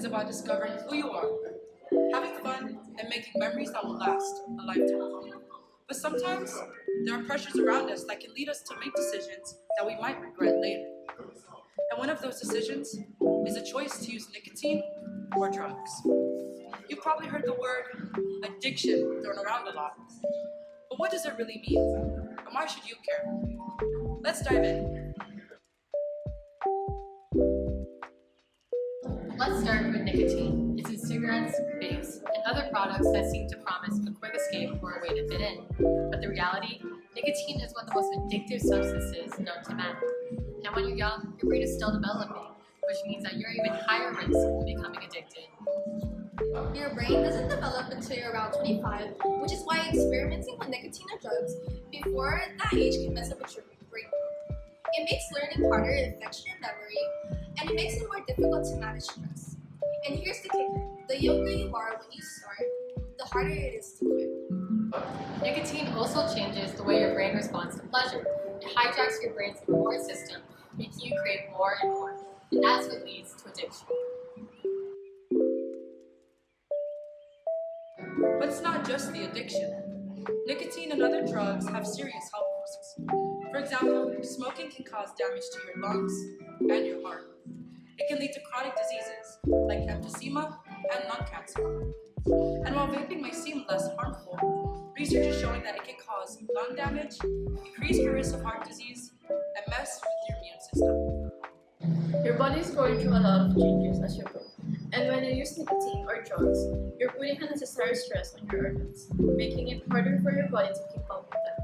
about discovering who you are, having fun, and making memories that will last a lifetime. But sometimes, there are pressures around us that can lead us to make decisions that we might regret later. And one of those decisions is a choice to use nicotine or drugs. You've probably heard the word addiction thrown around a lot. But what does it really mean? And why should you care? Let's dive in. Let's start with nicotine. It's in cigarettes, vapes, and other products that seem to promise a quick escape or a way to fit in. But the reality, nicotine is one of the most addictive substances known to man. And when you're young, your brain is still developing, which means that you're even higher risk of becoming addicted. Your brain doesn't develop until you're around 25, which is why experimenting with nicotine or drugs before that age can mess up with your brain. It makes learning harder, it affects your memory, and it makes it more difficult to manage stress. And here's the kicker: the younger you are when you start, the harder it is to quit. Nicotine also changes the way your brain responds to pleasure. It hijacks your brain's reward system, making you crave more and more. And that's what leads to addiction. But it's not just the addiction. Nicotine and other drugs have serious health risks. For example, smoking can cause damage to your lungs and your heart. It can lead to chronic diseases like emphysema and lung cancer. And while vaping may seem less harmful, research is showing that it can cause lung damage, increase your risk of heart disease, and mess with your immune system. Your body is going through a lot of changes as you grow. And when you use nicotine or drugs, you're putting unnecessary stress on your organs, making it harder for your body to keep up with that.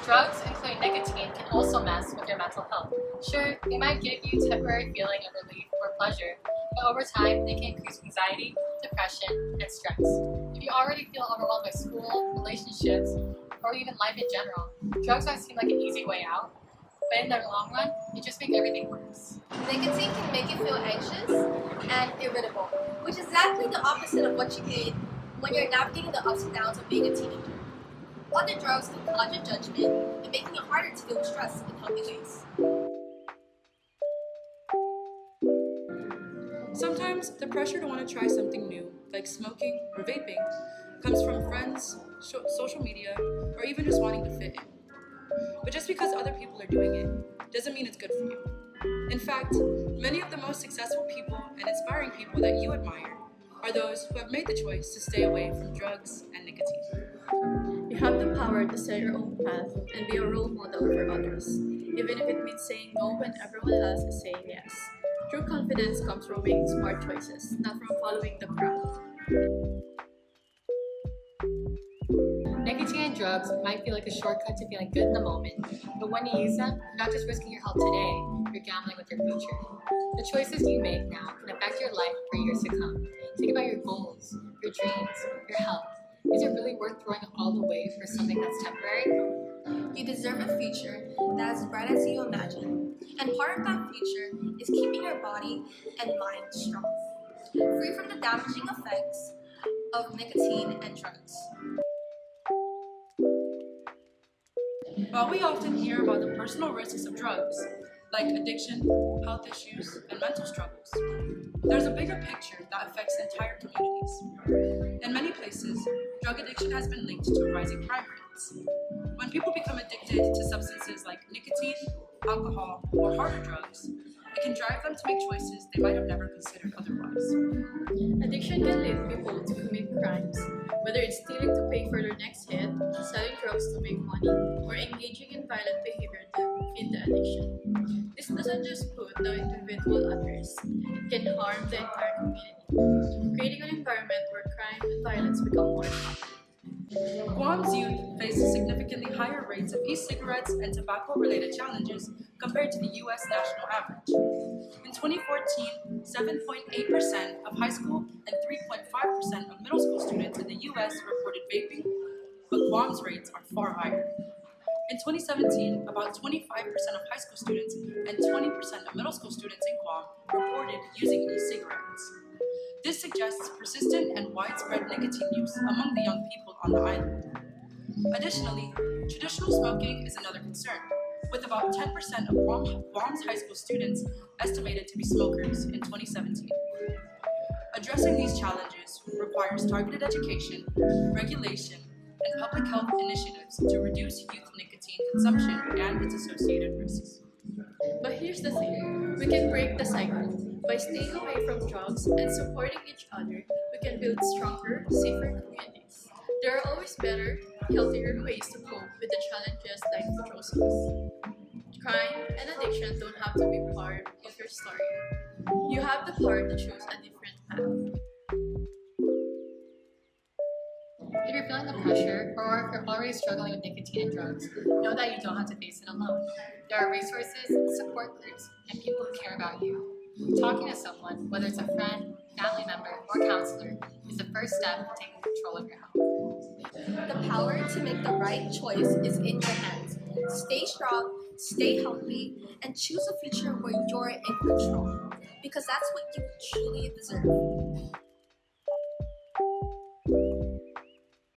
Drugs, including nicotine, can also mess with your mental health. Sure, they might give you a temporary feeling of relief or pleasure, but over time, they can increase anxiety, depression, and stress. If you already feel overwhelmed by school, relationships, or even life in general, drugs might seem like an easy way out, but in the long run, it just makes everything worse. Nicotine can make you feel anxious and irritable, which is exactly the opposite of what you need when you're navigating the ups and downs of being a teenager. Other drugs can cloud your judgment and making it harder to deal with stress in healthy ways. Sometimes the pressure to want to try something new, like smoking or vaping, comes from friends, social media, or even just wanting to fit in. But just because other people are doing it doesn't mean it's good for you. In fact, many of the most successful people and inspiring people that you admire are those who have made the choice to stay away from drugs and nicotine. You have the power to set your own path and be a role model for others, even if it means saying no when everyone else is saying yes. True confidence comes from making smart choices, not from following the crowd. Nicotine and drugs might feel like a shortcut to feeling good in the moment, but when you use them, you're not just risking your health today, you're gambling with your future. The choices you make now can affect your life for years to come. Think about your goals, your dreams, your health. Is it really worth throwing it all away for something that's temporary? You deserve a future that is as bright as you imagine, and part of that future is keeping your body and mind strong, free from the damaging effects of nicotine and drugs. While we often hear about the personal risks of drugs, like addiction, health issues, and mental struggles, there's a bigger picture that affects entire communities. In many places, drug addiction has been linked to rising crime rates. When people become addicted to substances like nicotine, alcohol, or harder drugs, it can drive them to make choices they might have never considered otherwise. Addiction can lead people to commit crimes, whether it's stealing to pay for their next hit, selling drugs to make money, or engaging in violent behavior to feed the addiction. This doesn't just put the individual at risk, it can harm the entire community, creating an environment where crime and violence become more common. Guam's youth faces significantly higher rates of e-cigarettes and tobacco-related challenges compared to the U.S. national average. In 2014, 7.8% of high school and 3.5% of middle school students in the U.S. reported vaping, but Guam's rates are far higher. In 2017, about 25% of high school students and 20% of middle school students in Guam reported using e-cigarettes. This suggests persistent and widespread nicotine use among the young people on the island. Additionally, traditional smoking is another concern. with about 10% of Guam's high school students estimated to be smokers in 2017. Addressing these challenges requires targeted education, regulation, and public health initiatives to reduce youth nicotine consumption and its associated risks. But here's the thing, we can break the cycle. By staying away from drugs and supporting each other, we can build stronger, safer communities. There are always better, healthier ways to cope with the challenges like food. Crime and addiction don't have to be part of your story. You have the power to choose a different path. If you're feeling the pressure, or if you're already struggling with nicotine and drugs, know that you don't have to face it alone. There are resources, support groups, and people who care about you. Talking to someone, whether it's a friend, family member, or counselor, is the first step in taking control of your health. The power to make the right choice is in your hands. Stay strong, stay healthy, and choose a future where you're in control. Because that's what you truly deserve.